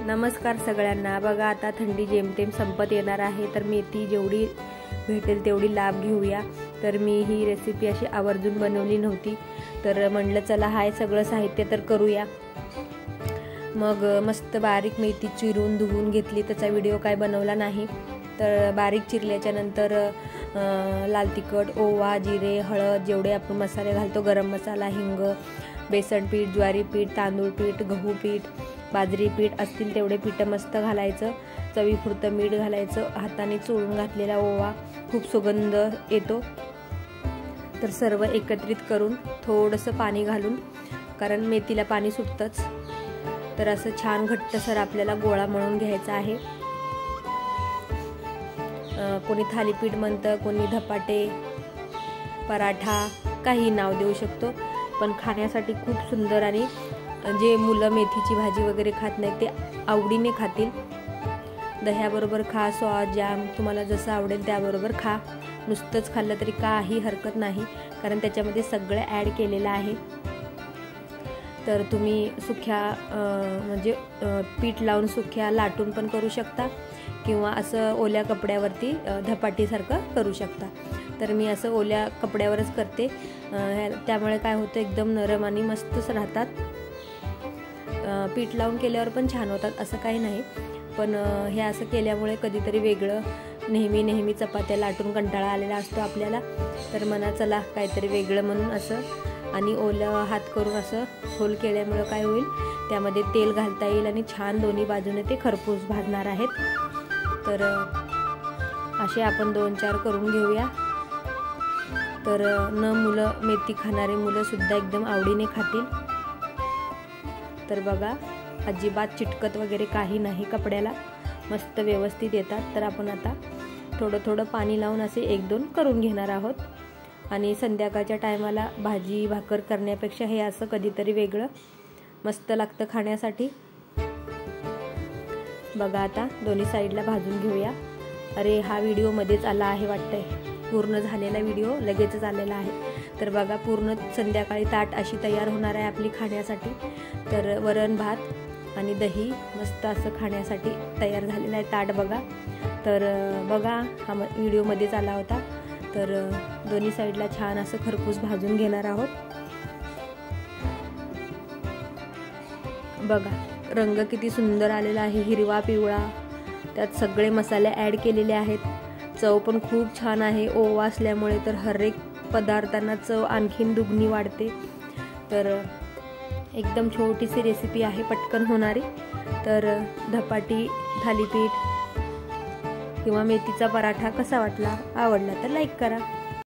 नमस्कार सगळ्यांना। बघा आता थंडी जेमतेम संपत येणार आहे, तर मेथी जेवढी भेटेल तेवढी लाभ घेऊया। तर मी ही रेसिपी अशी आवर्जून बनवली नव्हती, तर म्हणलं चला हाय सगळं साहित्य तर करूया। मग मस्त बारीक मेथी चिरून धुवून घेतली, त्याचा व्हिडिओ काय बनवला नाही। तर बारीक चिरल्याच्या नंतर लाल तिखट, ओवा, जिरे, हळद, जेवढे आपण मसाले घालतो, गरम मसाला, हिंग, बेसन पीठ, ज्वारी पीठ, तांदूळ पीठ, गहू पीठ, बाजरी पीठ असतील तेवढे पीठ मस्त घालायचं। चवीपुरतं मीठ घालायचं। हाताने चोळून घातलेला ओवा खूप सुगंध येतो। तर सर्व एकत्रित करून थोडंसं पाणी घालून, कारण मेथीला पाणी सुटतंच, तर असं छान घट्टसर आपल्याला गोळा मळून घ्यायचा आहे। कोणी थालीपीठ म्हणतं, कोणी धपाटे, पराठा, काही नाव देऊ शकतो, पण खाण्यासाठी खूप सुंदर आणि जे मुलं मेथीची भाजी वगैरे खात नाही ते आवडीने खातील। दह्याबरोबर खा, सॉस, जॅम, तुम्हाला जसं आवडेल त्याबरोबर खा। नुसतंच खाल्लं तरी काही हरकत नाही, कारण त्याच्यामध्ये सगळं ॲड केलेलं आहे। तर तुम्ही सुख्या म्हणजे पीठ लावून सुख्या लाटून पण करू शकता, किंवा असं ओल्या कपड्यावरती धपाटीसारखं करू शकता। तर मी असं ओल्या कपड्यावरच करते, त्यामुळे काय होतं एकदम नरम आणि मस्तच राहतात। पीठ लावून केल्यावर पण छान होतात, असं काही नाही, पण हे असं केल्यामुळे कधीतरी वेगळं, नेहमी चपात्या लाटून कंटाळा आलेला असतो आपल्याला, तर म्हणा चला काहीतरी वेगळं म्हणून असं, आणि ओलं हात करून असं होल केल्यामुळं काय होईल, त्यामध्ये तेल घालता येईल आणि छान दोन्ही बाजूने ते खरपूस भाजणार आहेत। तर असे आपण 2-4 करून घेऊया। तर मुलं मेथी खाणारे मुलं सुद्धा एकदम आवडीने खातील। तर बघा अजिबात चिटकत वगैरे काही नाही, कपड्याला मस्त व्यवस्थित येतात। तर आपण आता थोडं पाणी लावून असे 1-2 करून घेणार आहोत। आणि संध्याकाळच्या टायमाला भाजी भाकर करण्यापेक्षा हे असं कधीतरी वेगळं मस्त लागतं खाण्यासाठी। बघा आता दोन्ही साईडला भाजून घेऊया। अरे हा व्हिडिओ मध्येच आला आहे वाटतंय, पूर्ण झालेला व्हिडिओ लगेचच आलेला आहे। तर बघा पूर्ण संध्याकाळी ताट अशी तयार होणार आहे आपली खाण्यासाठी। तर वरण भात आणि दही मस्त असं खाण्यासाठी तयार झालेलं आहे ताट बघा। तर बघा हा व्हिडिओ मध्येच आला होता। तर दोन्ही साईडला छान असं खरपूस भाजून घेणार आहोत। बघा रंग किती सुंदर आलेला आहे, हिरवा पिवळा, त्यात सगळे मसाले ॲड केलेले आहेत। चव पण खूप छान आहे, ओवा असल्यामुळे तर हर एक पदार्थांना चव आणखीन दुगणी वाढते। तर एकदम छोटीशी रेसिपी आहे, पटकन होणारी। तर धपाटी, थालीपीठ किंवा मेथीचा पराठा कसा वाटला, आवडला तर लाईक करा।